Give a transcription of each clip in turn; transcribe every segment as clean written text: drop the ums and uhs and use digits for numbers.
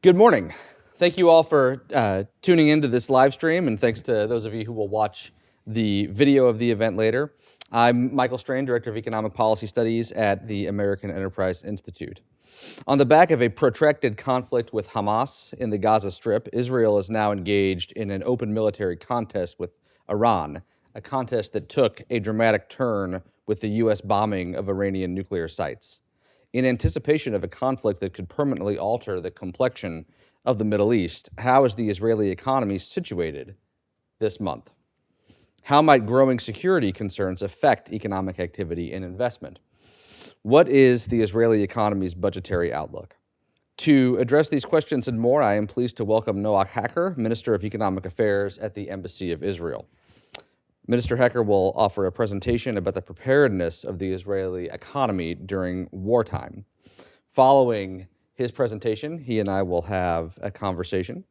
Good morning. Thank you all for tuning into this live stream, and thanks to those of you who will watch the video of the event later. I'm Michael Strain, Director of Economic Policy Studies at the American Enterprise Institute. On the back of a protracted conflict with Hamas in the Gaza Strip, Israel is now engaged in an open military contest with Iran, a contest that took a dramatic turn with the U.S. bombing of Iranian nuclear sites. In anticipation of a conflict that could permanently alter the complexion of the Middle East, how is the Israeli economy situated this month? How might growing security concerns affect economic activity and investment? What is the Israeli economy's budgetary outlook? To address these questions and more, I am pleased to welcome Noach Hacker, Minister of Economic Affairs at the Embassy of Israel. Minister Hacker will offer a presentation about the preparedness of the Israeli economy during wartime. Following his presentation, he and I will have a conversation.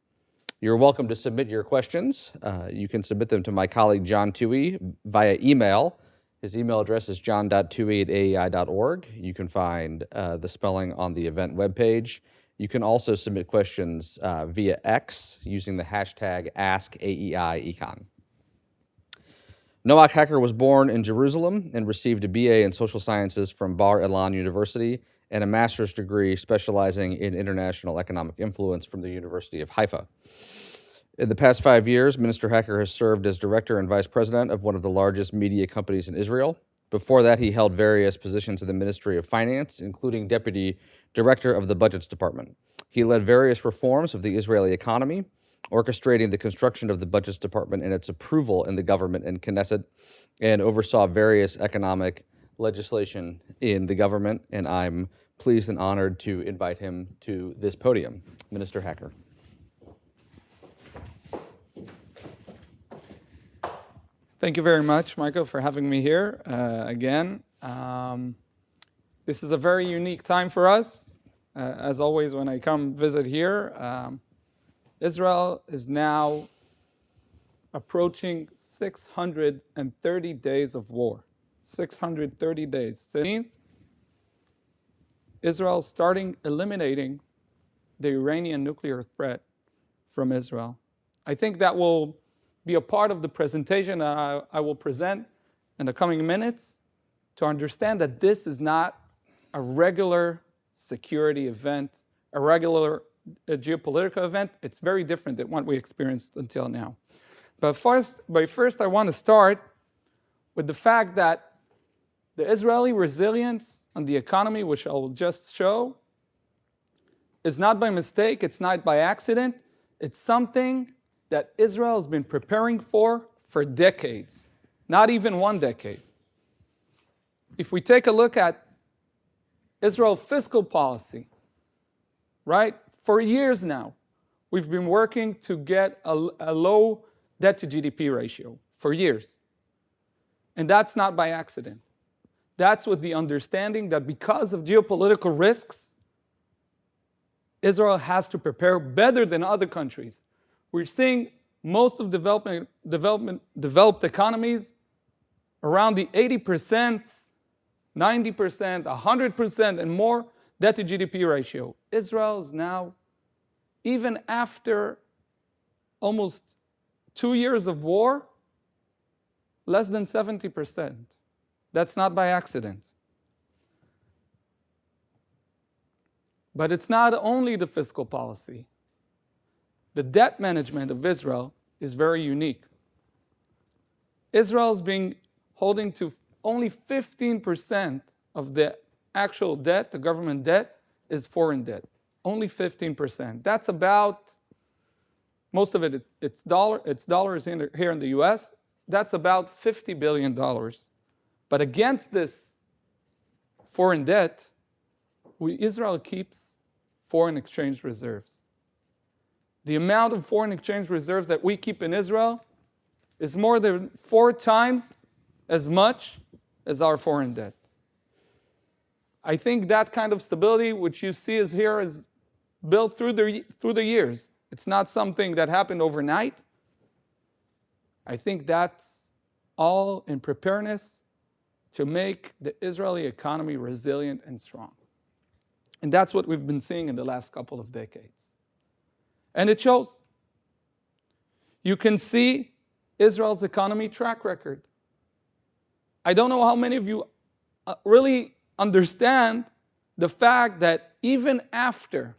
You're welcome to submit your questions. You can submit them to my colleague John Toohey via email. His email address is john.toohey@aei.org. You can find the spelling on the event webpage. You can also submit questions via X using the hashtag AskAEIEcon. Noach Hacker was born in Jerusalem and received a BA in Social Sciences from Bar Ilan University and a master's degree specializing in international economic influence from the University of Haifa. In the past 5 years, Minister Hacker has served as director and vice president of one of the largest media companies in Israel. Before that, he held various positions in the Ministry of Finance, including deputy director of the Budgets Department. He led various reforms of the Israeli economy, orchestrating the construction of the Budgets Department and its approval in the government and Knesset, and oversaw various economic legislation in the government. And I'm pleased and honored to invite him to this podium. Minister Hacker. Thank you very much, Michael, for having me here again. This is a very unique time for us. As always, when I come visit here, Israel is now approaching 630 days of war. 630 days. Israel starting eliminating the Iranian nuclear threat from Israel. I think that will be a part of the presentation that I will present in the coming minutes to understand that this is not a regular security event, a regular geopolitical event. It's very different than what we experienced until now. But first, I want to start with the fact that the Israeli resilience on the economy, which I will just show, is not by mistake, it's not by accident, it's something that Israel has been preparing for decades, not even 1 decade. If we take a look at Israel's fiscal policy, right? For years now, we've been working to get a low debt to GDP ratio for years. And that's not by accident. That's with the understanding that because of geopolitical risks, Israel has to prepare better than other countries. We're seeing most of developed economies around the 80%, 90%, 100% and more debt to GDP ratio. Israel is now, even after almost 2 years of war, less than 70%. That's not by accident. But it's not only the fiscal policy. The debt management of Israel is very unique. Israel's been holding to only 15% of the actual debt, the government debt, is foreign debt. Only 15%. That's about, most of it's dollars here in the US. That's about $50 billion. But against this foreign debt, Israel keeps foreign exchange reserves. The amount of foreign exchange reserves that we keep in Israel is more than 4 times as much as our foreign debt. I think that kind of stability, which you see is here, is built through the years. It's not something that happened overnight. I think that's all in preparedness to make the Israeli economy resilient and strong. And that's what we've been seeing in the last couple of decades. And it shows. You can see Israel's economy track record. I don't know how many of you really understand the fact that even after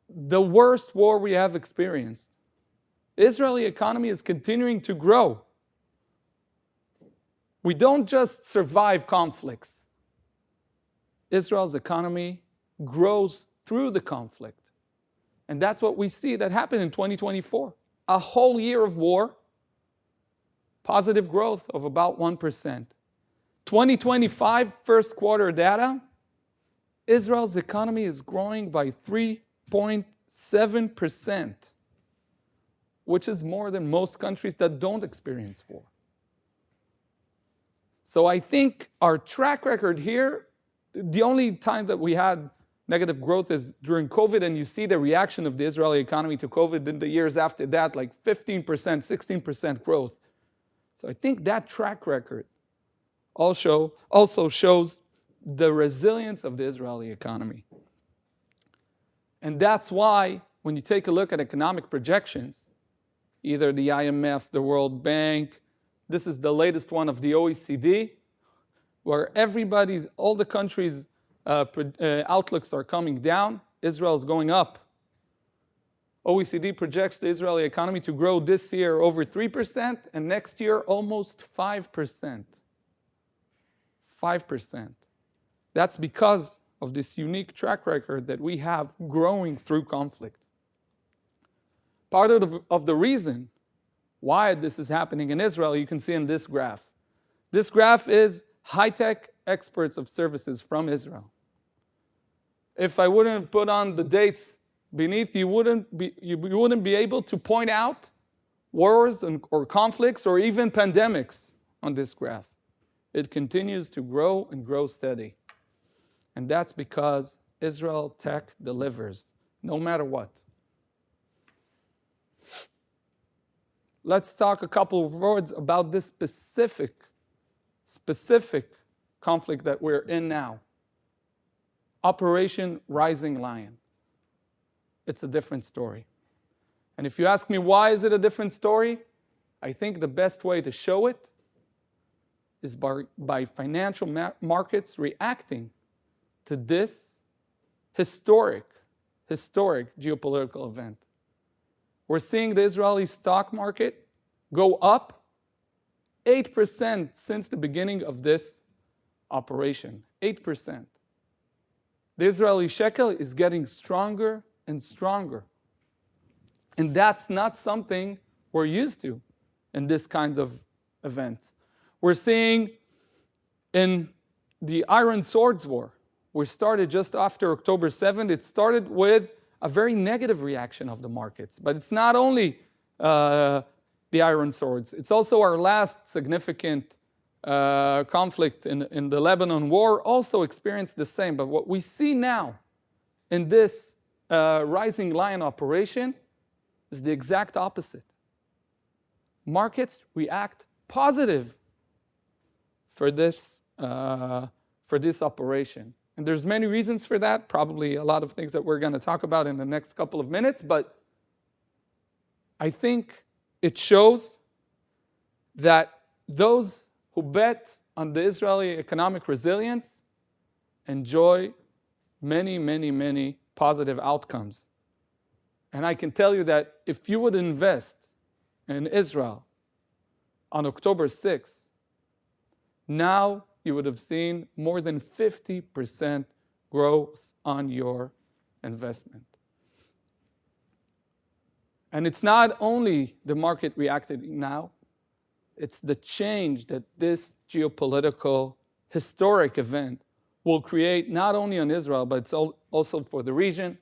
the worst war we have experienced, the Israeli economy is continuing to grow. We don't just survive conflicts. Israel's economy grows through the conflict. And that's what we see that happened in 2024. A whole year of war, positive growth of about 1%. 2025 first quarter data, Israel's economy is growing by 3.7%, which is more than most countries that don't experience war. So I think our track record here, the only time that we had negative growth is during COVID, and you see the reaction of the Israeli economy to COVID in the years after that, like 15%, 16% growth. So I think that track record also shows the resilience of the Israeli economy. And that's why when you take a look at economic projections, either the IMF, the World Bank, this is the latest one of the OECD, where all the countries' outlooks are coming down. Israel is going up. OECD projects the Israeli economy to grow this year over 3% and next year almost 5%. 5%. That's because of this unique track record that we have growing through conflict. Part of the reason why this is happening in Israel, you can see in this graph. This graph is high-tech exports of services from Israel. If I wouldn't put on the dates beneath, you wouldn't be able to point out wars or conflicts or even pandemics on this graph. It continues to grow and grow steady. And that's because Israel tech delivers, no matter what. Let's talk a couple of words about this specific conflict that we're in now. Operation Rising Lion. It's a different story. And if you ask me why is it a different story, I think the best way to show it is by financial markets reacting to this historic geopolitical event. We're seeing the Israeli stock market go up 8% since the beginning of this operation. 8%. The Israeli shekel is getting stronger and stronger. And that's not something we're used to in this kind of events. We're seeing in the Iron Swords War, which started just after October 7th, it started with a very negative reaction of the markets. But it's not only the Iron Swords. It's also our last significant conflict in the Lebanon war also experienced the same. But what we see now in this Rising Lion operation is the exact opposite. Markets react positive for this operation. And there's many reasons for that, probably a lot of things that we're going to talk about in the next couple of minutes, but I think it shows that those who bet on the Israeli economic resilience enjoy many, many, many positive outcomes. And I can tell you that if you would invest in Israel on October 6th, now you would have seen more than 50% growth on your investment. And it's not only the market reacting now, it's the change that this geopolitical historic event will create not only on Israel, but it's also for the region.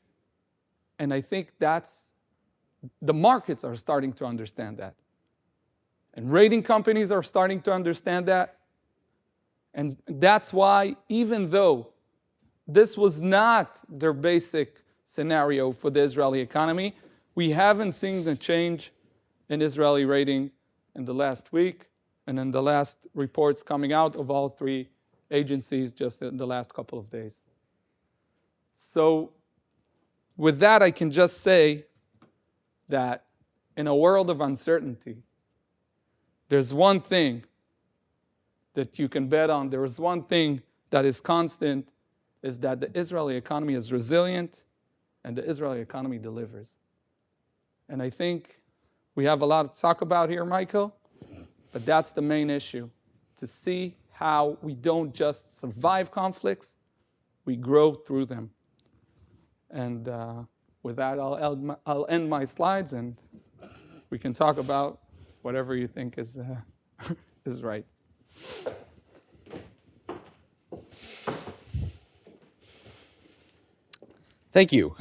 And I think the markets are starting to understand that. And rating companies are starting to understand that. And that's why, even though this was not their basic scenario for the Israeli economy, we haven't seen the change in Israeli rating in the last week and in the last reports coming out of all three agencies just in the last couple of days. So with that, I can just say that in a world of uncertainty, there's one thing that you can bet on. There is one thing that is constant, is that the Israeli economy is resilient and the Israeli economy delivers. And I think we have a lot to talk about here, Michael, but that's the main issue, to see how we don't just survive conflicts, we grow through them. And with that, I'll end my slides, and we can talk about whatever you think is right. Thank you.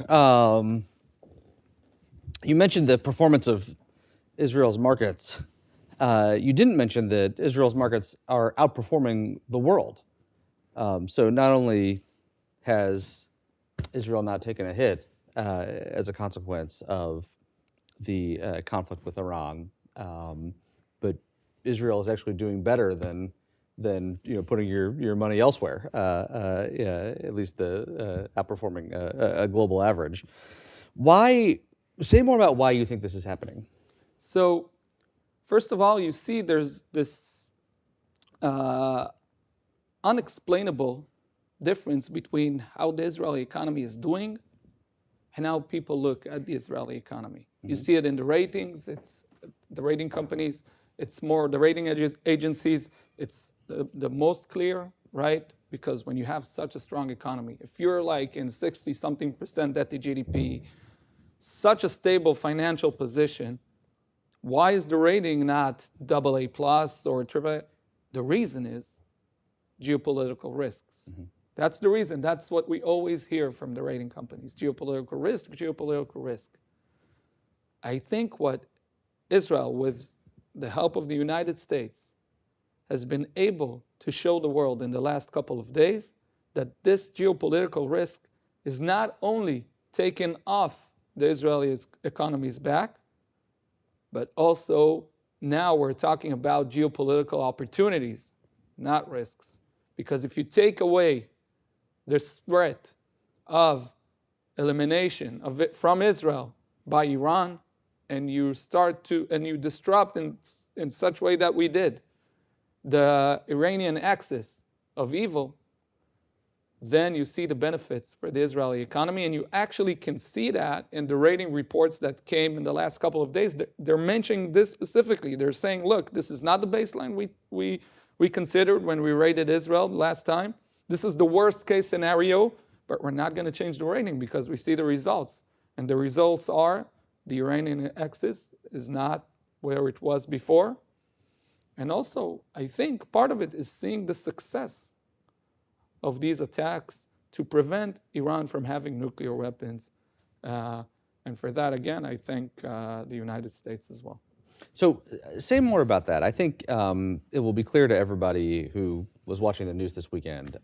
You mentioned the performance of Israel's markets. You didn't mention that Israel's markets are outperforming the world. So not only has Israel not taken a hit as a consequence of the conflict with Iran, but Israel is actually doing better than putting your money elsewhere. Yeah, at least outperforming a global average. Why? Say more about why you think this is happening. So, first of all, you see there's this unexplainable difference between how the Israeli economy is doing and how people look at the Israeli economy. Mm-hmm. You see it in the ratings. It's the rating companies. It's more the rating agencies. It's the most clear, right? Because when you have such a strong economy, if you're like in 60-something% debt to GDP, such a stable financial position, why is the rating not AA plus or AAA? The reason is geopolitical risks. Mm-hmm. That's the reason. That's what we always hear from the rating companies. Geopolitical risk, geopolitical risk. I think what Israel, with the help of the United States, has been able to show the world in the last couple of days that this geopolitical risk is not only taken off the Israeli economy's back, but also now we're talking about geopolitical opportunities, not risks. Because if you take away the threat of elimination of it from Israel by Iran, and you disrupt in such way that we did the Iranian axis of evil, then you see the benefits for the Israeli economy, and you actually can see that in the rating reports that came in the last couple of days. They're mentioning this specifically. They're saying, look, this is not the baseline we considered when we rated Israel last time. This is the worst case scenario, but we're not going to change the rating because we see the results. And the results are the Iranian axis is not where it was before. And also, I think part of it is seeing the success of these attacks to prevent Iran from having nuclear weapons. And for that, again, I thank the United States as well. So say more about that. I think it will be clear to everybody who was watching the news this weekend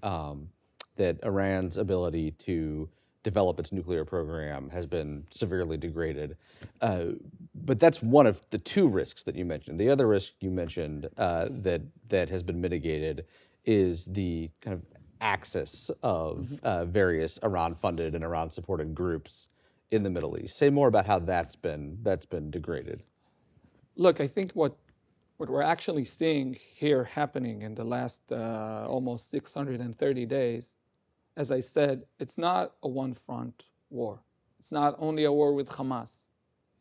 that Iran's ability to develop its nuclear program has been severely degraded. But that's one of the two risks that you mentioned. The other risk you mentioned that has been mitigated is the kind of axis of various Iran-funded and Iran-supported groups in the Middle East. Say more about how that's been degraded. Look, I think what we're actually seeing here happening in the last almost 630 days, as I said, it's not a one-front war. It's not only a war with Hamas.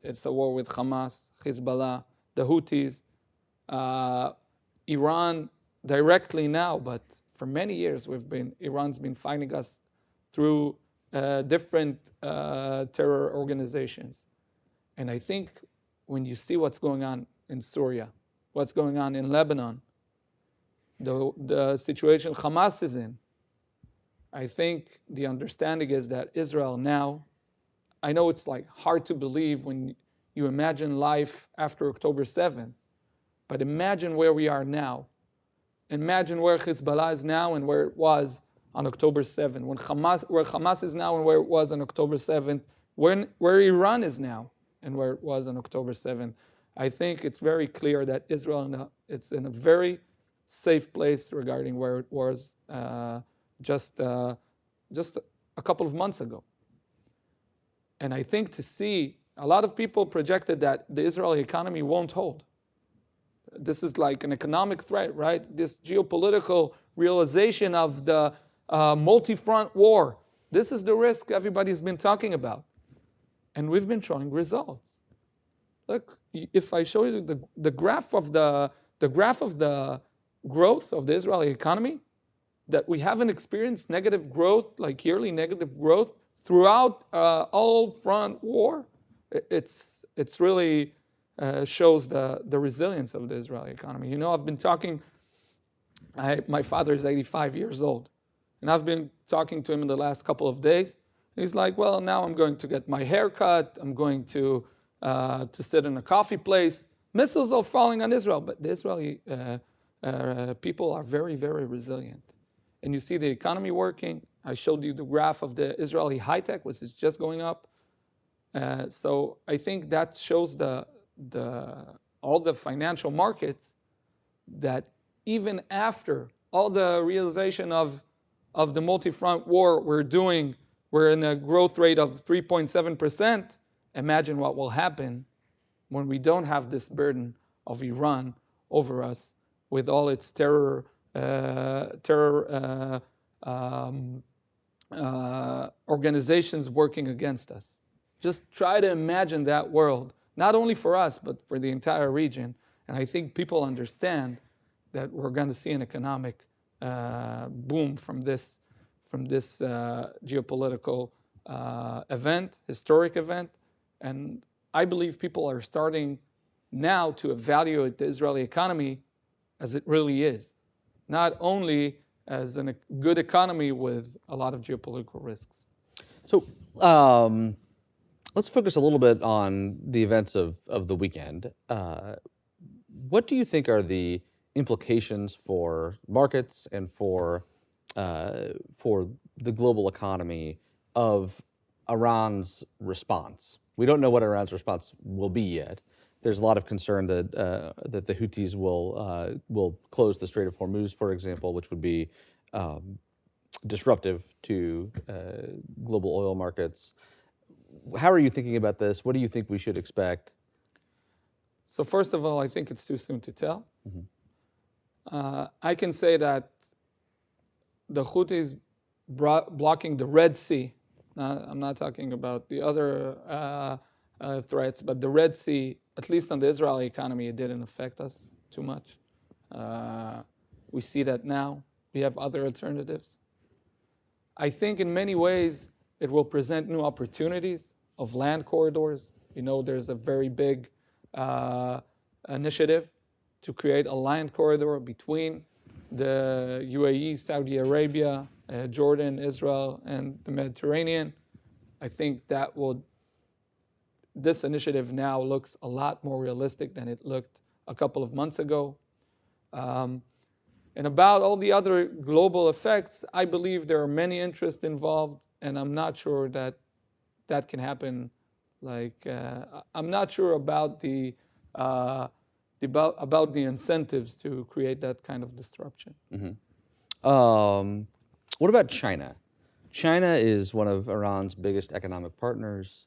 It's a war with Hamas, Hezbollah, the Houthis, Iran directly now, but for many years Iran's been fighting us through different terror organizations. And I think when you see what's going on in Syria, what's going on in Lebanon, the situation Hamas is in, I think the understanding is that Israel now, I know it's like hard to believe when you imagine life after October 7th, but imagine where we are now. Imagine where Hezbollah is now and where it was on October 7th. Where Hamas is now and where it was on October 7th. Where Iran is now and where it was on October 7th. I think it's very clear that Israel it's in a very safe place regarding where it was just a couple of months ago. And I think to see, a lot of people projected that the Israeli economy won't hold. This is like an economic threat, right? This geopolitical realization of the multi-front war. This is the risk everybody's been talking about. And we've been showing results. Look, if I show you the graph of the growth of the Israeli economy, that we haven't experienced negative growth, like yearly negative growth throughout all front war, it's really shows the resilience of the Israeli economy. You know, I've been talking, my father is 85 years old, and I've been talking to him in the last couple of days. He's like, well, now I'm going to get my hair cut, I'm going to sit in a coffee place. Missiles are falling on Israel, but the Israeli people are very, very resilient. And you see the economy working. I showed you the graph of the Israeli high tech, which is just going up. So I think that shows all the financial markets that even after all the realization of the multi-front war we're in a growth rate of 3.7%. Imagine what will happen when we don't have this burden of Iran over us with all its terror organizations working against us. Just try to imagine that world, not only for us, but for the entire region. And I think people understand that we're going to see an economic boom from this geopolitical event, historic event. And I believe people are starting now to evaluate the Israeli economy as it really is, not only as a good economy with a lot of geopolitical risks. So let's focus a little bit on the events of the weekend. What do you think are the implications for markets and for the global economy of Iran's response? We don't know what Iran's response will be yet. There's a lot of concern that the Houthis will close the Strait of Hormuz, for example, which would be disruptive to global oil markets. How are you thinking about this? What do you think we should expect? So first of all, I think it's too soon to tell. Mm-hmm. I can say that the Houthis blocking the Red Sea, I'm not talking about the other threats, but the Red Sea, at least on the Israeli economy, it didn't affect us too much. We see that now. We have other alternatives. I think in many ways it will present new opportunities of land corridors. You know, there's a very big initiative to create a land corridor between the UAE, Saudi Arabia, Jordan, Israel, and the Mediterranean. I think that this initiative now looks a lot more realistic than it looked a couple of months ago. And about all the other global effects, I believe there are many interests involved, and I'm not sure that can happen. I'm not sure about the incentives to create that kind of disruption. Mm-hmm. What about China? China is one of Iran's biggest economic partners.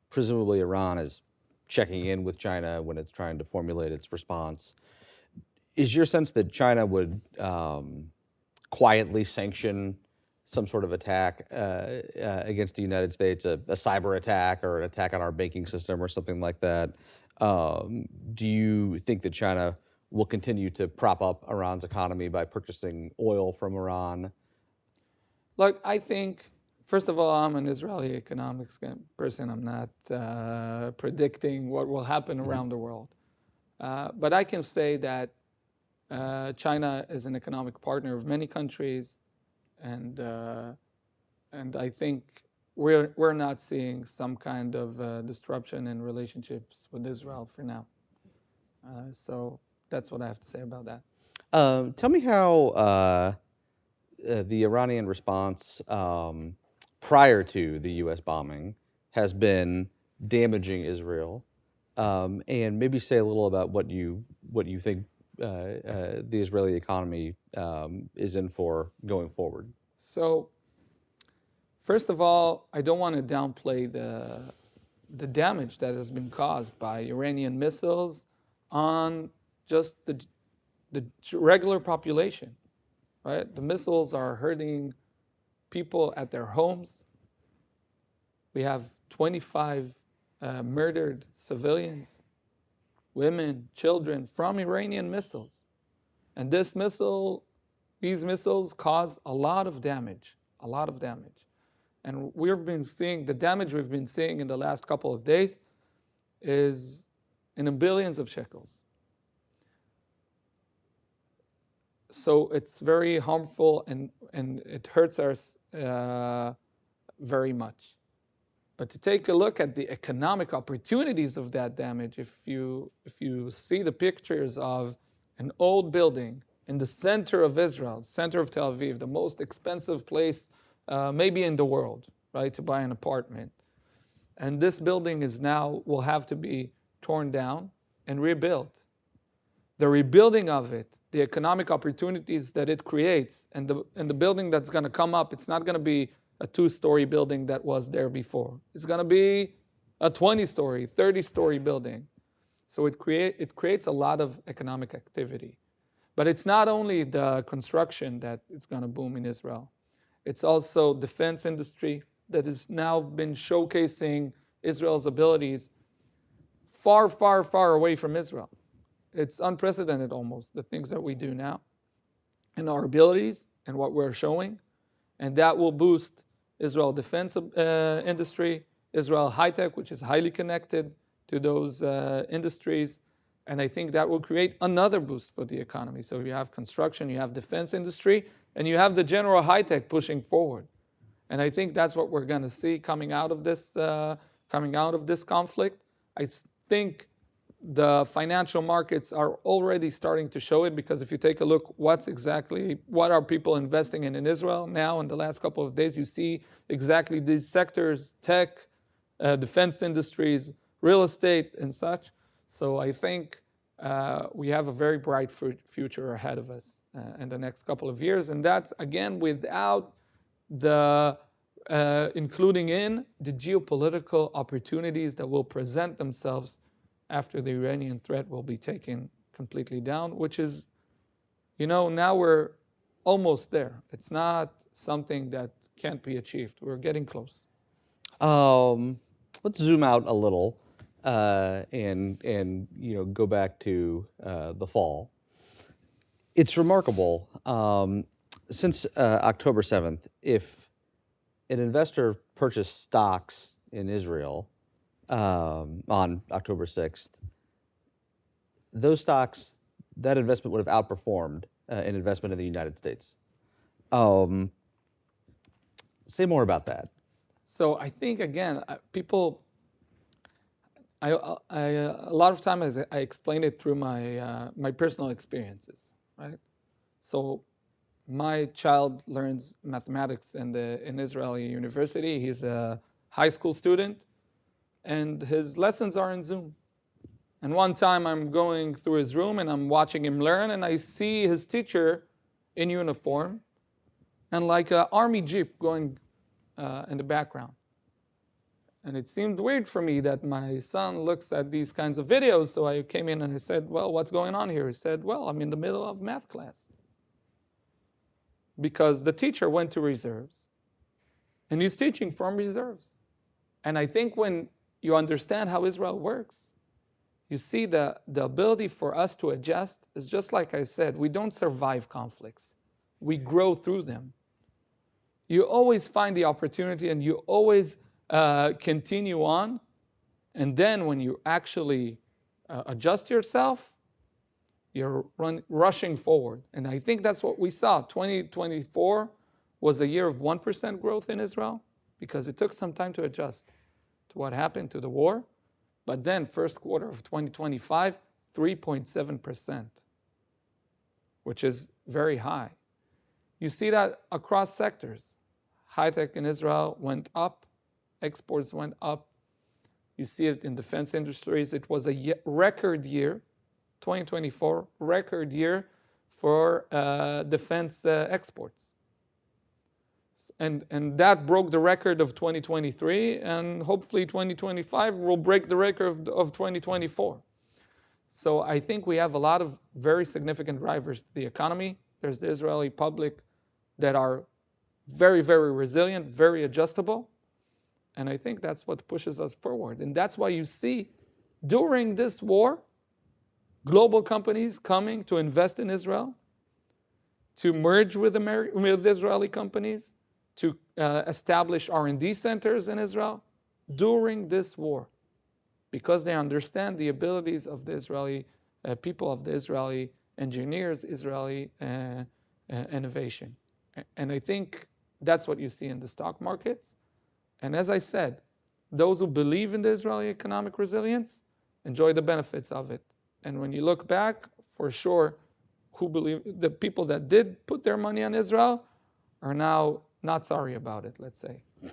Presumably Iran is checking in with China when it's trying to formulate its response. Is your sense that China would quietly sanction some sort of attack against the United States, a cyber attack or an attack on our banking system or something like that? Do you think that China will continue to prop up Iran's economy by purchasing oil from Iran? Look, I think, first of all, I'm an Israeli economics person. I'm not predicting what will happen around the world. But I can say that China is an economic partner of many countries, and I think we're not seeing some kind of disruption in relationships with Israel for now. So that's what I have to say about that. Tell me how the Iranian response prior to the U.S. bombing has been damaging Israel, and maybe say a little about what you think the Israeli economy is in for going forward. So, First of all, I don't want to downplay the damage that has been caused by Iranian missiles on just the regular population, right? The missiles are hurting people at their homes. We have 25 murdered civilians, women, children, from Iranian missiles. And these missiles cause a lot of damage, a lot of damage. And we've been seeing, the damage we've been seeing in the last couple of days is in the billions of shekels. So it's very harmful and it hurts us very much. But to take a look at the economic opportunities of that damage, if you see the pictures of an old building in the center of Israel, center of Tel Aviv, the most expensive place maybe in the world, right, to buy an apartment. And this building will have to be torn down and rebuilt. The rebuilding of it, the economic opportunities that it creates, and the building that's going to come up, it's not going to be a 2-story building that was there before. It's going to be a 20-story, 30-story building. So it creates a lot of economic activity. But it's not only the construction that is going to boom in Israel. It's also defense industry that has now been showcasing Israel's abilities far, far, far away from Israel. It's unprecedented almost, the things that we do now and our abilities and what we're showing. And that will boost Israel defense industry, Israel high-tech, which is highly connected to those industries. And I think that will create another boost for the economy. So you have construction, you have defense industry, and you have the general high-tech pushing forward. And I think that's what we're going to see coming out of this conflict. I think the financial markets are already starting to show it, because if you take a look what are people investing in Israel now in the last couple of days, you see exactly these sectors: tech, defense industries, real estate, and such. So I think we have a very bright future ahead of us in the next couple of years. And that's, again, without including in the geopolitical opportunities that will present themselves after the Iranian threat will be taken completely down, which is, now we're almost there. It's not something that can't be achieved. We're getting close. Let's zoom out a little and go back to the fall. It's remarkable. Since October 7th, if an investor purchased stocks in Israel on October 6th, those stocks, that investment would have outperformed an investment in the United States. Say more about that. So I think, again, people, a lot of times I explain it through my personal experiences, right? So my child learns mathematics in Israeli university. He's a high school student, and his lessons are in Zoom. And one time I'm going through his room and I'm watching him learn, and I see his teacher in uniform and like an army jeep going in the background. And it seemed weird for me that my son looks at these kinds of videos. So I came in and I said, well, what's going on here? He said, well, I'm in the middle of math class. Because the teacher went to reserves and he's teaching from reserves. And I think when you understand how Israel works, you see the ability for us to adjust is just like I said, we don't survive conflicts. We grow through them. You always find the opportunity and you always continue on. And then when you actually adjust yourself, you're rushing forward. And I think that's what we saw. 2024 was a year of 1% growth in Israel because it took some time to adjust to what happened to the war. But then first quarter of 2025, 3.7%, which is very high. You see that across sectors. High-tech in Israel went up, exports went up. You see it in defense industries. It was a record year, 2024, record year for defense exports. And that broke the record of 2023, and hopefully 2025 will break the record of 2024. So I think we have a lot of very significant drivers to the economy. There's the Israeli public that are very, very resilient, very adjustable. And I think that's what pushes us forward. And that's why you see during this war, global companies coming to invest in Israel, to merge with Israeli companies, to establish R&D centers in Israel during this war, because they understand the abilities of the Israeli people, of the Israeli engineers, Israeli innovation. And I think that's what you see in the stock markets. And as I said, those who believe in the Israeli economic resilience enjoy the benefits of it. And when you look back, for sure, the people that did put their money on Israel are now not sorry about it, let's say. Yes.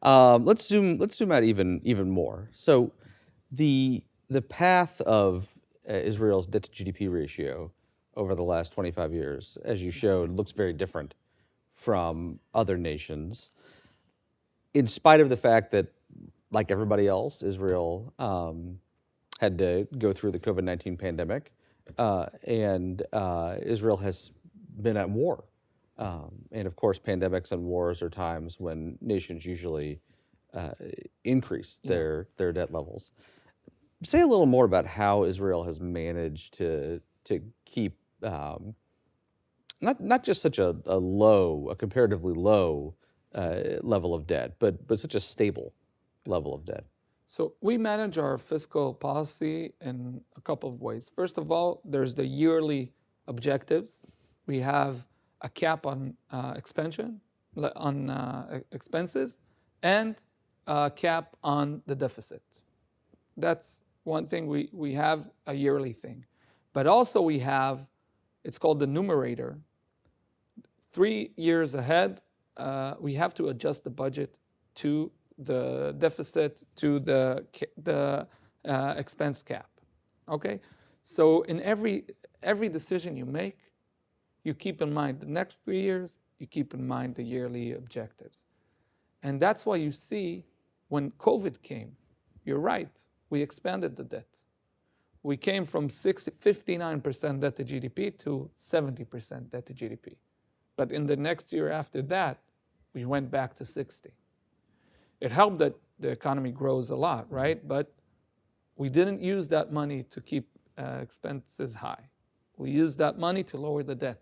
Let's zoom out even more. So the path of Israel's debt to GDP ratio over the last 25 years, as you showed, looks very different from other nations, in spite of the fact that, like everybody else, Israel had to go through the COVID-19 pandemic, and Israel has been at war. And of course, pandemics and wars are times when nations usually increase their debt levels. Say a little more about how Israel has managed to keep not just such a comparatively low level of debt, but such a stable level of debt. So we manage our fiscal policy in a couple of ways. First of all, there's the yearly objectives. We have a cap on expansion, on expenses, and a cap on the deficit. That's one thing. We have a yearly thing. But also we have, it's called the numerator. 3 years ahead, we have to adjust the budget to the deficit, to the expense cap. Okay? So in every decision you make, you keep in mind the next 3 years, you keep in mind the yearly objectives. And that's why you see when COVID came, you're right, we expanded the debt. We came from 59% debt to GDP to 70% debt to GDP. But in the next year after that, we went back to 60. It helped that the economy grows a lot, right? But we didn't use that money to keep expenses high. We used that money to lower the debt.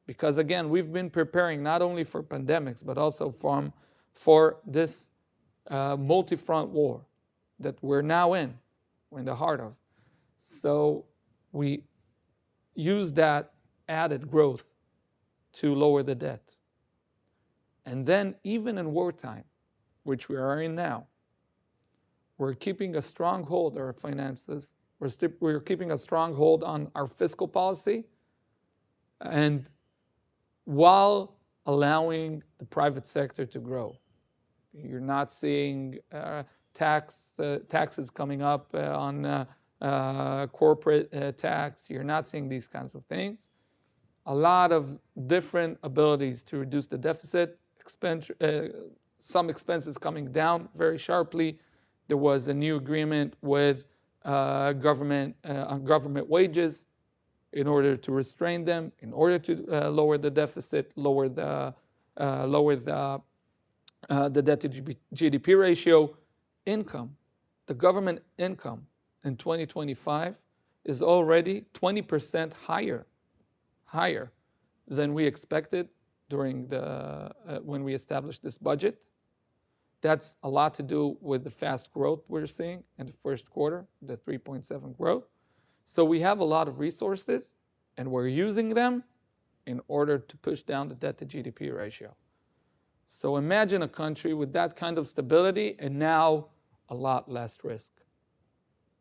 Because again, we've been preparing not only for pandemics, but also for this multi-front war that we're now in, we're in the heart of. So we use that added growth to lower the debt. And then even in wartime, which we are in now, we're keeping a strong hold on our finances. We're keeping a strong hold on our fiscal policy, and while allowing the private sector to grow. You're not seeing taxes coming up on corporate tax. You're not seeing these kinds of things. A lot of different abilities to reduce the deficit, some expenses coming down very sharply. There was a new agreement with government on government wages in order to restrain them, in order to lower the deficit, lower the debt to GDP ratio. Income, the government income in 2025 is already 20% higher than we expected during when we established this budget. That's a lot to do with the fast growth we're seeing in the first quarter, the 3.7 growth. So we have a lot of resources, and we're using them in order to push down the debt to GDP ratio. So imagine a country with that kind of stability and now a lot less risk.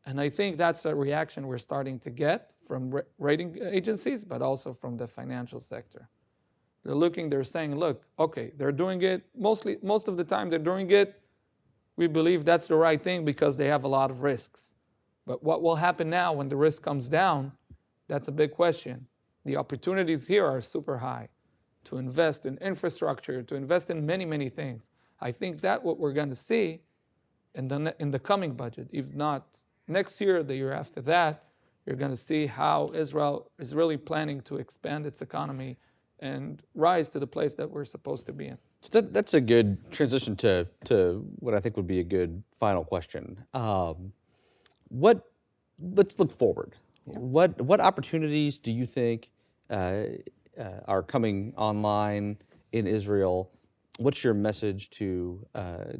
And I think that's a reaction we're starting to get from rating agencies, but also from the financial sector. They're saying, look, okay, they're doing it, most of the time they're doing it, we believe that's the right thing because they have a lot of risks. But what will happen now when the risk comes down, that's a big question. The opportunities here are super high. to invest in infrastructure, to invest in many, many things. I think that's what we're going to see in the coming budget. If not next year, the year after that, you're going to see how Israel is really planning to expand its economy and rise to the place that we're supposed to be in. So that's a good transition to what I think would be a good final question. Let's look forward. Yeah. What opportunities do you think are coming online in Israel? What's your message to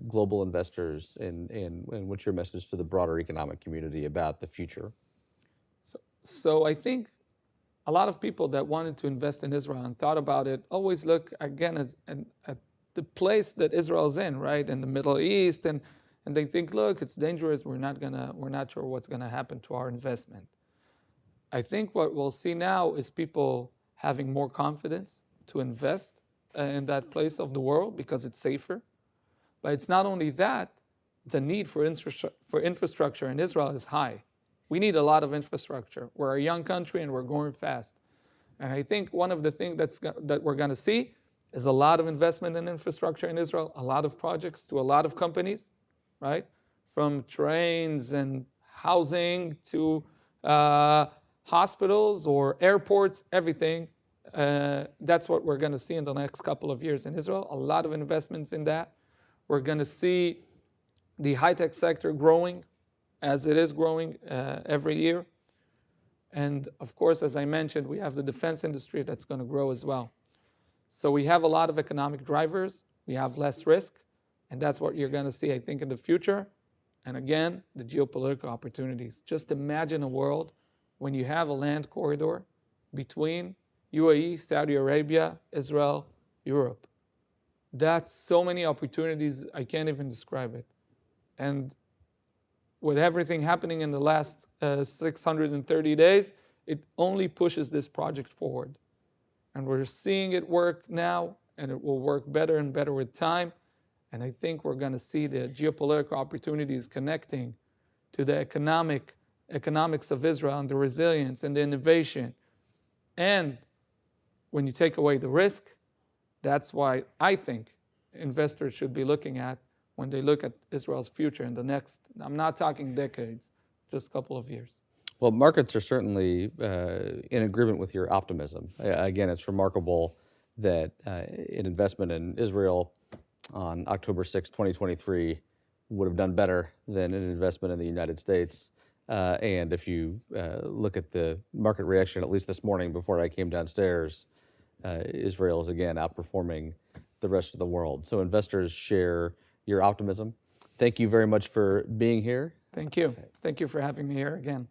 global investors, and what's your message to the broader economic community about the future? So I think a lot of people that wanted to invest in Israel and thought about it always look again at the place that Israel's in, right, in the Middle East, and they think, look, it's dangerous. We're not sure what's gonna happen to our investment. I think what we'll see now is people having more confidence to invest in that place of the world because it's safer. But it's not only that, the need for infrastructure in Israel is high. We need a lot of infrastructure. We're a young country and we're growing fast. And I think one of the things that we're going to see is a lot of investment in infrastructure in Israel, a lot of projects to a lot of companies, right? From trains and housing to hospitals or airports, everything. That's what we're going to see in the next couple of years in Israel, a lot of investments in that. We're going to see the high-tech sector growing as it is growing every year. And of course, as I mentioned, we have the defense industry that's going to grow as well. So we have a lot of economic drivers. We have less risk. And that's what you're going to see, I think, in the future. And again, the geopolitical opportunities. Just imagine a world when you have a land corridor between UAE, Saudi Arabia, Israel, Europe. That's so many opportunities, I can't even describe it. And with everything happening in the last 630 days, it only pushes this project forward. And we're seeing it work now, and it will work better and better with time. And I think we're going to see the geopolitical opportunities connecting to the economics of Israel and the resilience and the innovation. And when you take away the risk, that's why I think investors should be looking at when they look at Israel's future in the next, I'm not talking decades, just a couple of years. Well, markets are certainly in agreement with your optimism. Again, it's remarkable that an investment in Israel on October 6, 2023 would have done better than an investment in the United States. And if you look at the market reaction, at least this morning before I came downstairs, Israel is again outperforming the rest of the world. So investors share your optimism. Thank you very much for being here. Thank you. Thank you for having me here again.